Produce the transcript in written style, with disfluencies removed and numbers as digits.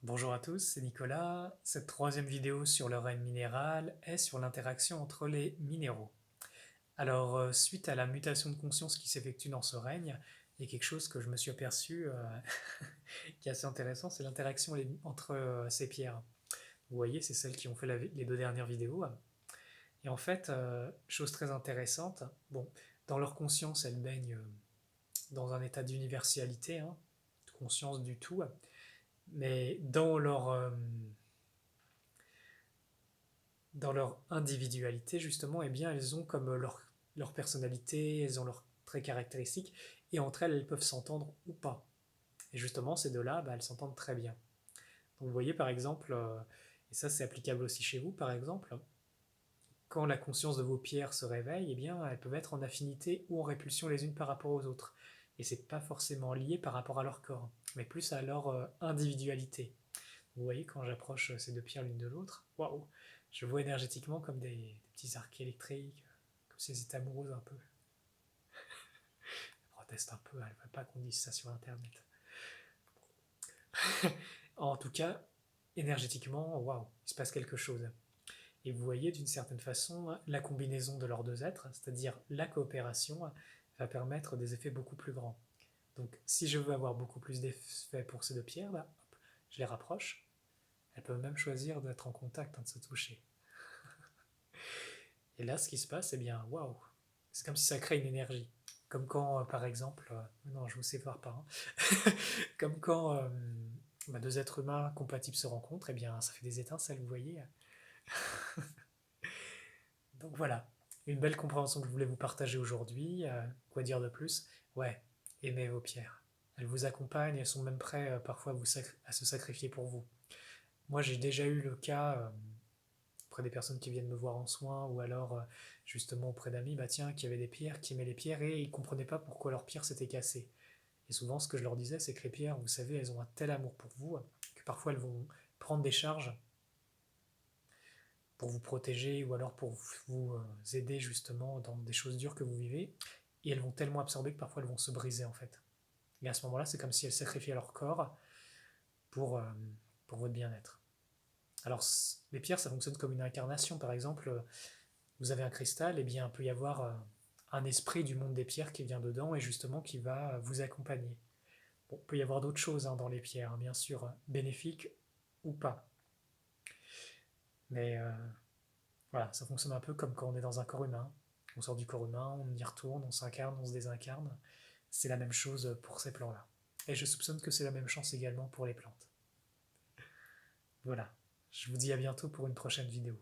Bonjour à tous, c'est Nicolas. Cette troisième vidéo sur le règne minéral est sur l'interaction entre les minéraux. Alors, suite à la mutation de conscience qui s'effectue dans ce règne, il y a quelque chose que je me suis aperçu qui est assez intéressant, c'est l'interaction entre ces pierres. Vous voyez, c'est celles qui ont fait les deux dernières vidéos. Et en fait, chose très intéressante, bon, dans leur conscience, elles baignent dans un état d'universalité, hein, de conscience du tout, mais dans leur individualité, justement, eh bien, elles ont comme leur personnalité, elles ont leurs traits caractéristiques, et entre elles, elles peuvent s'entendre ou pas. Et justement, ces deux-là, bah, elles s'entendent très bien. Donc vous voyez, par exemple, et ça c'est applicable aussi chez vous, par exemple, quand la conscience de vos pierres se réveille, eh bien, elles peuvent être en affinité ou en répulsion les unes par rapport aux autres. Et c'est pas forcément lié par rapport à leur corps, mais plus à leur individualité. Vous voyez, quand j'approche ces deux pierres l'une de l'autre, waouh, je vois énergétiquement comme des petits arcs électriques, comme si elles étaient amoureuses un peu. Je proteste un peu, elle ne veut pas qu'on dise ça sur internet. En tout cas, énergétiquement, waouh, il se passe quelque chose. Et vous voyez d'une certaine façon la combinaison de leurs deux êtres, c'est-à-dire la coopération, va permettre des effets beaucoup plus grands. Donc si je veux avoir beaucoup plus d'effets pour ces deux pierres, bah, hop, je les rapproche. Elles peuvent même choisir d'être en contact, hein, de se toucher. Et là, ce qui se passe, eh bien, waouh, c'est comme si ça crée une énergie. Comme quand, par exemple, non, je vous sépare pas, hein. Comme quand bah, deux êtres humains compatibles se rencontrent, eh bien, ça fait des étincelles, vous voyez. Donc voilà, une belle compréhension que je voulais vous partager aujourd'hui. Quoi dire de plus? Ouais, aimez vos pierres. Elles vous accompagnent, elles sont même prêtes parfois à se sacrifier pour vous. Moi, j'ai déjà eu le cas auprès des personnes qui viennent me voir en soins ou alors justement auprès d'amis, bah tiens, qui avaient des pierres, qui aimaient les pierres et ils comprenaient pas pourquoi leurs pierres s'étaient cassées. Et souvent, ce que je leur disais, c'est que les pierres, vous savez, elles ont un tel amour pour vous que parfois elles vont prendre des charges pour vous protéger ou alors pour vous aider justement dans des choses dures que vous vivez. Et elles vont tellement absorber que parfois elles vont se briser en fait. Et à ce moment-là, c'est comme si elles sacrifiaient leur corps pour, euh, pour votre bien-être. Alors, les pierres, ça fonctionne comme une incarnation. Par exemple, vous avez un cristal, et bien il peut y avoir un esprit du monde des pierres qui vient dedans et justement qui va vous accompagner. Bon, il peut y avoir d'autres choses, hein, dans les pierres, hein, bien sûr, bénéfiques ou pas. Mais voilà, ça fonctionne un peu comme quand on est dans un corps humain. On sort du corps humain, on y retourne, on s'incarne, on se désincarne. C'est la même chose pour ces plans-là. Et je soupçonne que c'est la même chance également pour les plantes. Voilà, je vous dis à bientôt pour une prochaine vidéo.